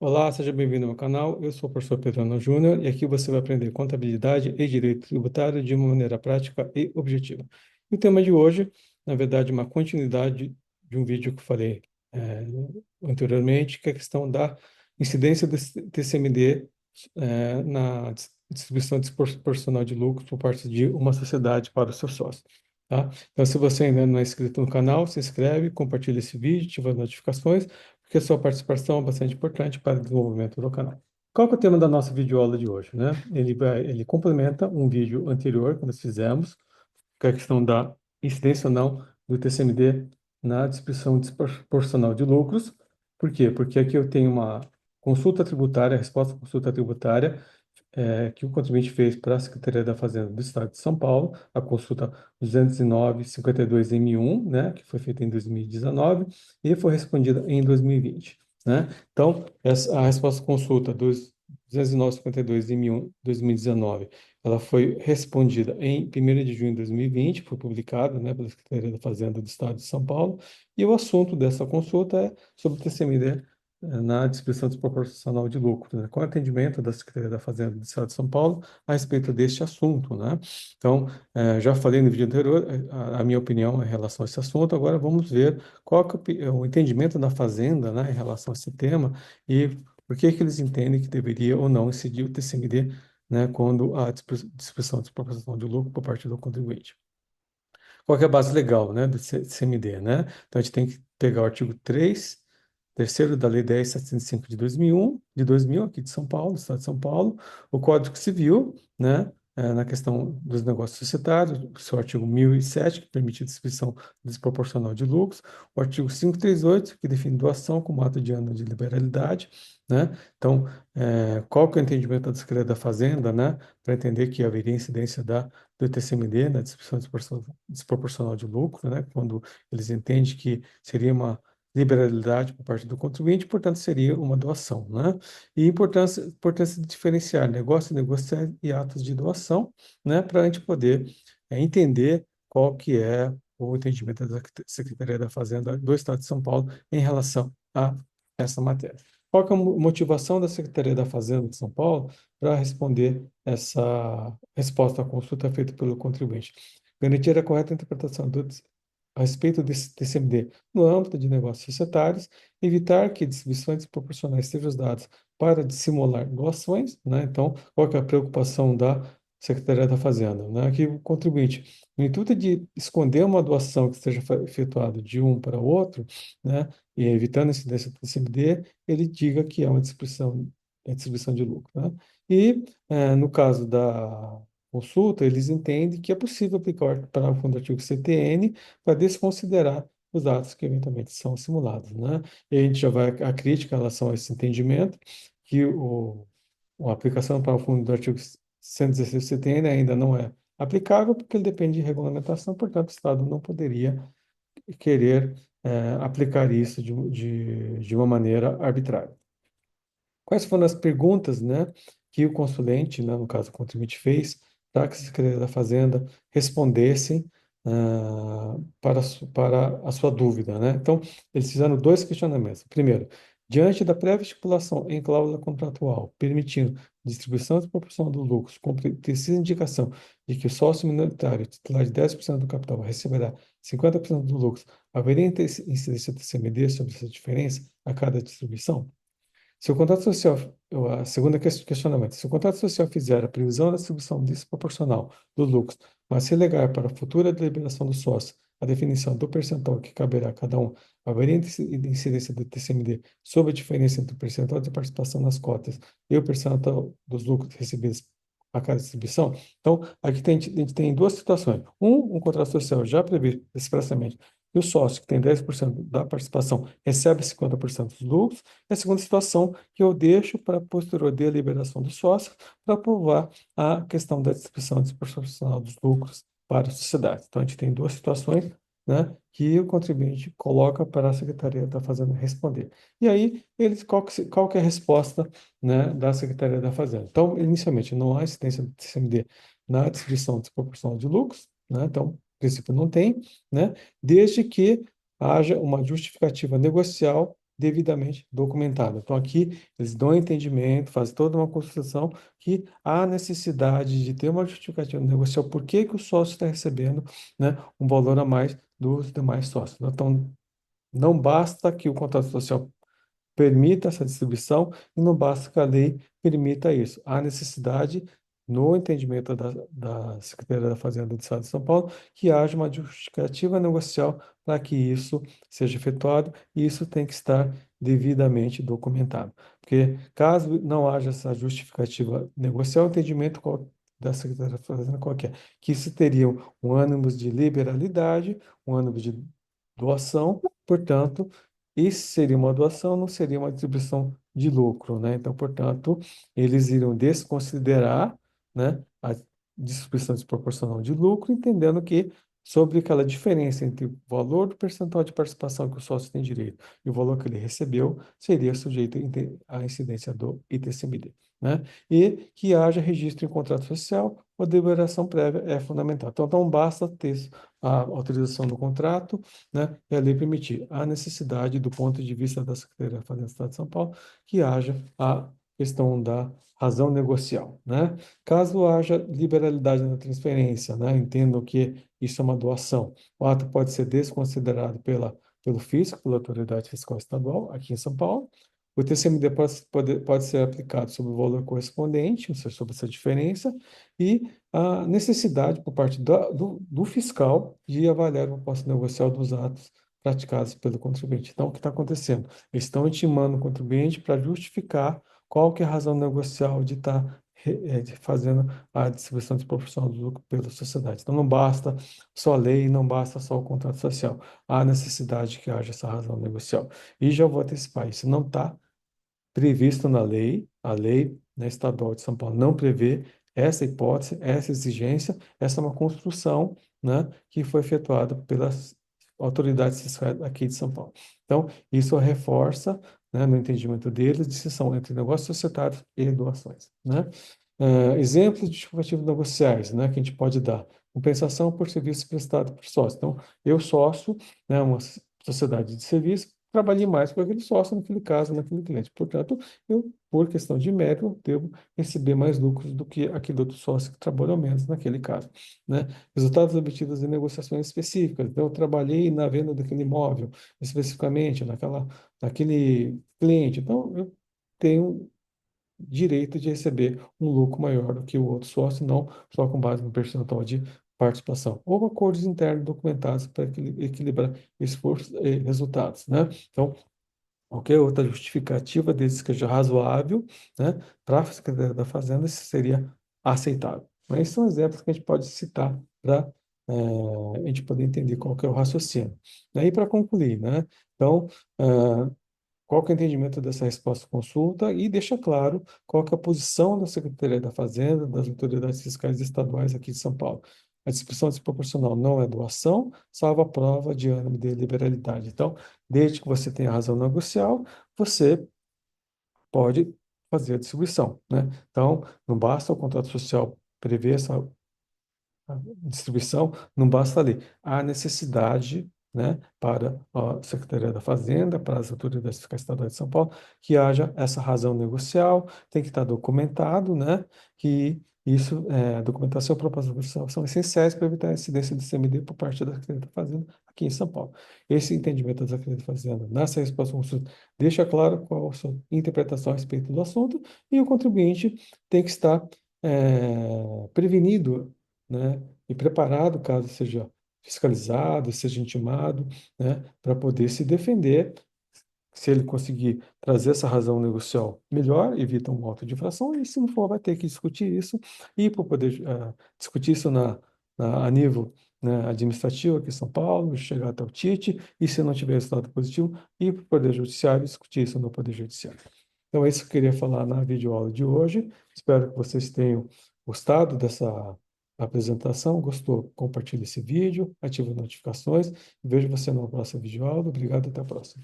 Olá, seja bem-vindo ao meu canal. Eu sou o professor Pedro Júnior e aqui você vai aprender contabilidade e direito tributário de uma maneira prática e objetiva. E o tema de hoje, na verdade, é uma continuidade de um vídeo que eu falei anteriormente, que é a questão da incidência do TCMD na distribuição desproporcional de lucros por parte de uma sociedade para o seu sócio. Tá? Então, se você ainda não é inscrito no canal, se inscreve, compartilha esse vídeo, ativa as notificações porque a sua participação é bastante importante para o desenvolvimento do canal. Qual que é o tema da nossa videoaula de hoje, né? Ele complementa um vídeo anterior que nós fizemos, que é a questão da incidência ou não do TCMD na distribuição desproporcional de lucros. Por quê? Porque aqui eu tenho uma consulta tributária, resposta à consulta tributária, que o contribuinte fez para a Secretaria da Fazenda do Estado de São Paulo, a consulta 209-52M1, né, que foi feita em 2019 e foi respondida em 2020, né? Então, a resposta à consulta dos 209-52M1 2019, ela foi respondida em 1º de junho de 2020, foi publicada, né, pela Secretaria da Fazenda do Estado de São Paulo, e o assunto dessa consulta é sobre o TCMD na distribuição desproporcional de lucro, né? Com o atendimento da Secretaria da Fazenda do Estado de São Paulo a respeito deste assunto, né? Então, já falei no vídeo anterior a minha opinião em relação a esse assunto, agora vamos ver qual que é o entendimento da Fazenda, né, em relação a esse tema e por que que eles entendem que deveria ou não incidir o TCMD, né, quando a distribuição desproporcional de lucro por parte do contribuinte. Qual que é a base legal, né, do CMD, né? Então, a gente tem que pegar o artigo 3, terceiro da Lei 10.705 de 2001, de 2000, aqui de São Paulo, do Estado de São Paulo, o Código Civil, né, na questão dos negócios societários, o seu artigo 1007, que permite a distribuição desproporcional de lucros, o artigo 538, que define doação como ato de ano de liberalidade, né? Então, qual que é o entendimento da Secretaria da Fazenda, né, para entender que haveria incidência do TCMD, na distribuição desproporcional de lucro, né, quando eles entendem que seria uma liberalidade por parte do contribuinte, portanto, seria uma doação, né? E importância de diferenciar negócio, negociar e atos de doação, né, para a gente poder entender qual que é o entendimento da Secretaria da Fazenda do Estado de São Paulo em relação a essa matéria. Qual que é a motivação da Secretaria da Fazenda de São Paulo para responder essa resposta à consulta feita pelo contribuinte? Garantir a correta interpretação a respeito desse TCMD no âmbito de negócios societários, evitar que distribuições desproporcionais sejam dadas para dissimular doações, né? Então, qual que é a preocupação da Secretaria da Fazenda, né? Que o contribuinte, no intuito de esconder uma doação que seja efetuada de um para outro, né? E evitando a incidência do TCMD, ele diga que é uma distribuição de lucro, né? E, no caso da consulta, eles entendem que é possível aplicar o parágrafo do artigo CTN para desconsiderar os dados que eventualmente são simulados, né? E a gente já vai à crítica em relação a esse entendimento, que a aplicação para o fundo do artigo 116 do CTN ainda não é aplicável, porque ele depende de regulamentação, portanto, o Estado não poderia querer aplicar isso de uma maneira arbitrária. Quais foram as perguntas, né, que o consulente, né, no caso o contribuinte, fez para que a Secretaria da Fazenda respondessem para a sua dúvida, né? Então, eles fizeram dois questionamentos. Primeiro, diante da prévia estipulação em cláusula contratual, permitindo distribuição desproporcional dos lucros, com precisa indicação de que o sócio minoritário, titular de 10% do capital, receberá 50% dos lucros, haveria incidência do CMD sobre essa diferença a cada distribuição? Se o contrato social, a segunda questionamento, se o contrato social fizer a previsão da distribuição desproporcional dos lucros, mas se legar para a futura deliberação do sócio a definição do percentual que caberá a cada um, haveria incidência do TCMD sobre a diferença entre o percentual de participação nas cotas e o percentual dos lucros recebidos a cada distribuição? Então, aqui a gente tem duas situações. Um contrato social já previsto expressamente que o sócio que tem 10% da participação recebe 50% dos lucros, e a segunda situação que eu deixo para a posterior deliberação do sócio para aprovar a questão da distribuição desproporcional dos lucros para a sociedade. Então, a gente tem duas situações, né, que o contribuinte coloca para a Secretaria da Fazenda responder. E aí, qual que é a resposta, né, da Secretaria da Fazenda? Então, inicialmente, não há incidência do TCMD na distribuição desproporcional de lucros, né? Então, no princípio não tem, né? Desde que haja uma justificativa negocial devidamente documentada. Então, aqui eles dão entendimento, fazem toda uma construção que há necessidade de ter uma justificativa negocial, por que que o sócio está recebendo, né, um valor a mais dos demais sócios. Então, não basta que o contrato social permita essa distribuição e não basta que a lei permita isso. Há necessidade, no entendimento da Secretaria da Fazenda do Estado de São Paulo, que haja uma justificativa negocial para que isso seja efetuado e isso tem que estar devidamente documentado. Porque caso não haja essa justificativa negocial, o entendimento da Secretaria da Fazenda qualquer, que isso teria um ânimo de liberalidade, um ânimo de doação, portanto, isso seria uma doação, não seria uma distribuição de lucro, né? Então, portanto, eles iriam desconsiderar, né, a distribuição desproporcional de lucro, entendendo que sobre aquela diferença entre o valor do percentual de participação que o sócio tem direito e o valor que ele recebeu, seria sujeito à incidência do ITCMD, né? E que haja registro em contrato social ou deliberação prévia é fundamental. Então, não basta ter a autorização do contrato, né, e a lei permitir. Há necessidade, do ponto de vista da Secretaria da Fazenda do Estado de São Paulo, que haja a questão da razão negocial, né? Caso haja liberalidade na transferência, né, entendo que isso é uma doação. O ato pode ser desconsiderado pelo fisco, pela autoridade fiscal estadual, aqui em São Paulo. O TCMD pode ser aplicado sobre o valor correspondente, ou seja, sobre essa diferença, e a necessidade por parte do fiscal de avaliar o propósito negocial dos atos praticados pelo contribuinte. Então, o que está acontecendo? Eles estão intimando o contribuinte para justificar qual que é a razão negocial de estar fazendo a distribuição desproporcional do lucro pela sociedade. Então, não basta só a lei, não basta só o contrato social. Há necessidade que haja essa razão negocial. E já vou antecipar, isso não está previsto na lei, a lei, né, estadual de São Paulo não prevê essa hipótese, essa exigência, essa é uma construção, né, que foi efetuada pelas autoridades fiscais aqui de São Paulo. Então, isso reforça, né, no entendimento deles, distinção entre negócios societários e doações, né? Exemplos de justificativos negociais, né, que a gente pode dar. Compensação por serviço prestado por sócio. Então, eu sócio, né, uma sociedade de serviço, trabalhei mais com aquele sócio naquele caso, naquele cliente. Portanto, eu, por questão de mérito, devo receber mais lucros do que aquele outro sócio que trabalhou menos naquele caso, né? Resultados obtidos em negociações específicas. Então, eu trabalhei na venda daquele imóvel, especificamente naquele cliente. Então, eu tenho direito de receber um lucro maior do que o outro sócio, não só com base no percentual de participação. Ou acordos internos documentados para equilibrar esforços e resultados, né? Então, qualquer outra justificativa, desde que seja razoável, né, para a Secretaria da Fazenda, isso seria aceitável. Mas são exemplos que a gente pode citar para a gente poder entender qual que é o raciocínio. E para concluir, né? Então, eh, qual que é o entendimento dessa resposta à consulta e deixa claro qual que é a posição da Secretaria da Fazenda, das autoridades fiscais estaduais aqui de São Paulo. A distribuição desproporcional não é doação, salvo a prova de ânimo de liberalidade. Então, desde que você tenha razão negocial, você pode fazer a distribuição, né? Então, não basta o contrato social prever essa a distribuição, não basta ali. Há necessidade, né, para a Secretaria da Fazenda, para as autoridades fiscais estaduais de São Paulo, que haja essa razão negocial, tem que estar documentado, né, que isso, a documentação e a proposta de negociação são essenciais para evitar a incidência de CMD por parte da Secretaria da Fazenda aqui em São Paulo. Esse entendimento da Secretaria da Fazenda nessa resposta à consulta deixa claro qual a sua interpretação a respeito do assunto e o contribuinte tem que estar prevenido, né, e preparado caso seja fiscalizado, seja intimado, né, para poder se defender. Se ele conseguir trazer essa razão negocial melhor, evita um auto de infração, e se não for, vai ter que discutir isso, e para poder discutir isso a nível, né, administrativo aqui em São Paulo, chegar até o TIT, e se não tiver resultado positivo, ir para o Poder Judiciário e discutir isso no Poder Judiciário. Então, é isso que eu queria falar na videoaula de hoje. Espero que vocês tenham gostado dessa apresentação. Gostou? Compartilhe esse vídeo, ative as notificações. Vejo você na próxima videoaula. Obrigado, até a próxima.